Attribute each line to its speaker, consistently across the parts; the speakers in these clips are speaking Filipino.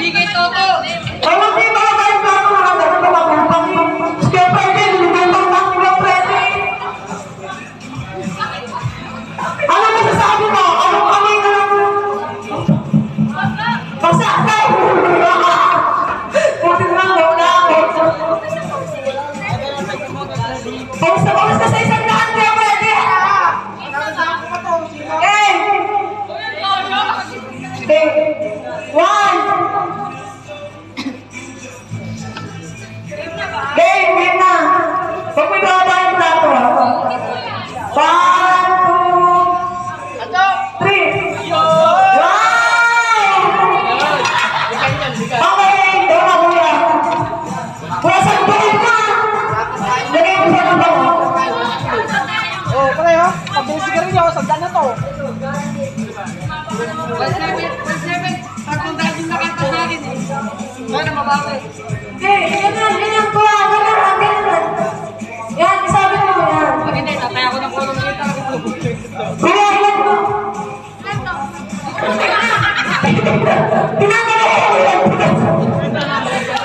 Speaker 1: Bigay Toto.
Speaker 2: Tawag din mga kayo plato mga ganun na magumpang. Kaya pwede, lumutang lang nila pwede. Ano masasabi mo? Anong kamay na lang? Masakay! Buti naman daw na ako. Bawis sa isang daan kaya pwede ha! One! Game na! Huwag mo ibaba yung plato ha? 1, 2, 3! Wow! Okay, daw na kuya. Kuya, sandulin na! Lagay mo siya ng bango.
Speaker 3: Oh, pareho. Pag-bili sigarilyo, sandaan na to.
Speaker 1: 1-7. Pagkong dahil nakanta sa akin eh. Sana mabawi.
Speaker 2: Ganyan kuya, ganyan. Yan, sabi mo yan.
Speaker 1: Pag hindi, tatay ako ng kulong kita.
Speaker 2: Kuya, ilan mo? Tinatala ko yan.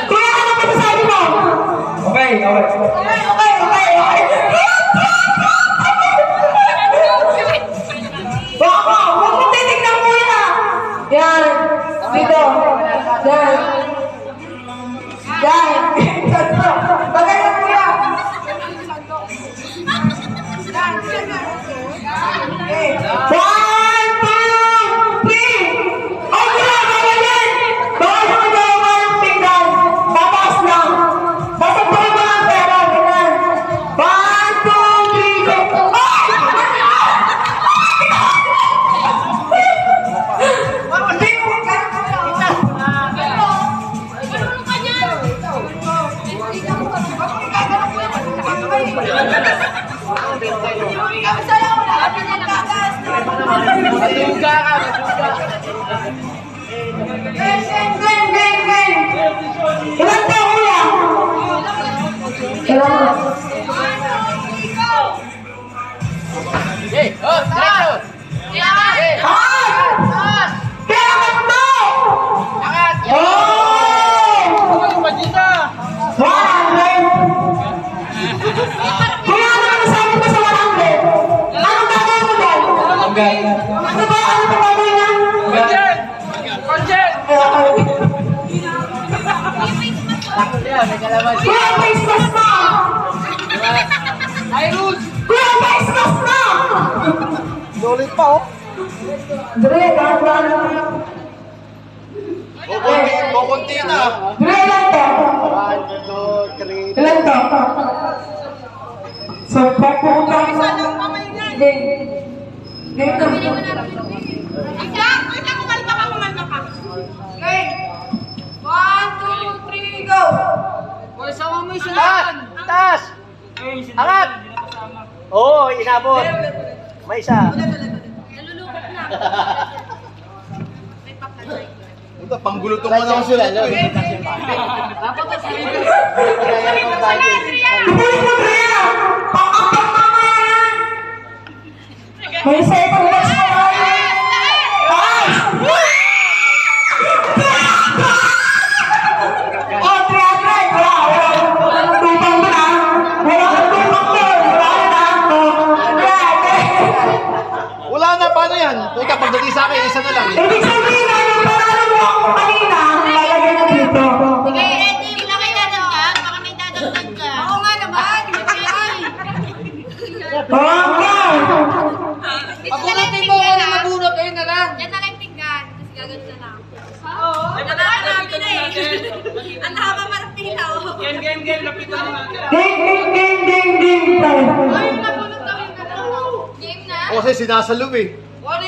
Speaker 2: Kuya, ano pa sabi mo?
Speaker 3: Okay.
Speaker 2: Huwag mo titignan mo yan. Yan. Dito. Yan. Bagay na kuya. Okay. 1, 2, 3. Ay, kuya, bagay yan. Bawal mo gawa yung pinggan. Tataas lang. Sasagpulin mo lang pera. Ganyan. 1, 2, 3, go. Ilan tayo kuya? Ilan? Kailangan mo! Kuya, ano ang sabi mo sa 100? Anong gagawin mo doon? Ano ba gagawin niya? Kuya, face mask na! Kuya, face mask na!
Speaker 3: Sulit pa, oh.
Speaker 2: Dre, dahan-dahan lang.
Speaker 4: Kukunti na.
Speaker 2: Dre, ilan to?
Speaker 3: 1, 2, 3.
Speaker 2: Ilan to? So, papunta ko sa... Game. Game to. Okay. 1, 2, 3, go!
Speaker 1: Boy, sama mo yung
Speaker 3: Taas! Taas! Angat! Oo, inabot. May isa.
Speaker 4: Panggulutong mo naman sila.
Speaker 1: Dapat ka sarili.
Speaker 2: Tuloy mo, Dre! Pakapag mama yan! May isa itong watch mo yan! Taas! Oh, Dre! Walang tupang mo na! Walang tupang mo!
Speaker 4: Wala na, paano yan? Puta, pagdating sa akin, isa na lang.
Speaker 2: Ibig sabihin na yung panalo mo ako kanina, lalagyan na dito.
Speaker 5: Sige, Eddie, wala kayo dadagdag? Baka may dadagdag ka. Oo nga naman,
Speaker 2: Okay!
Speaker 1: Pabunutin mo ko na mabunot. Ayun na lang.
Speaker 5: Yan na lang yung pinggan. Tapos gagawin na lang. Oo. Marami na eh. Ang haba parang pila.
Speaker 1: Game. Lapitan na natin.
Speaker 2: Ding! Tayo.
Speaker 5: Ay, nabunot daw yung gano'n. Game na?
Speaker 4: O kasi sinasalo eh.
Speaker 2: One!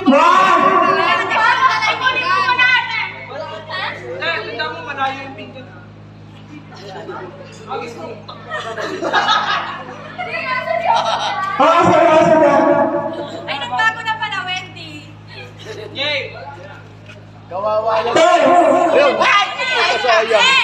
Speaker 1: Tignan mo, malayo yung pinggan.
Speaker 2: Sige.
Speaker 5: Ay, nagbago na pala, Wendy.
Speaker 1: Yay!
Speaker 4: Kawawa lang.
Speaker 2: Tayo!
Speaker 4: Ayun.
Speaker 5: Ay!
Speaker 4: Sayang.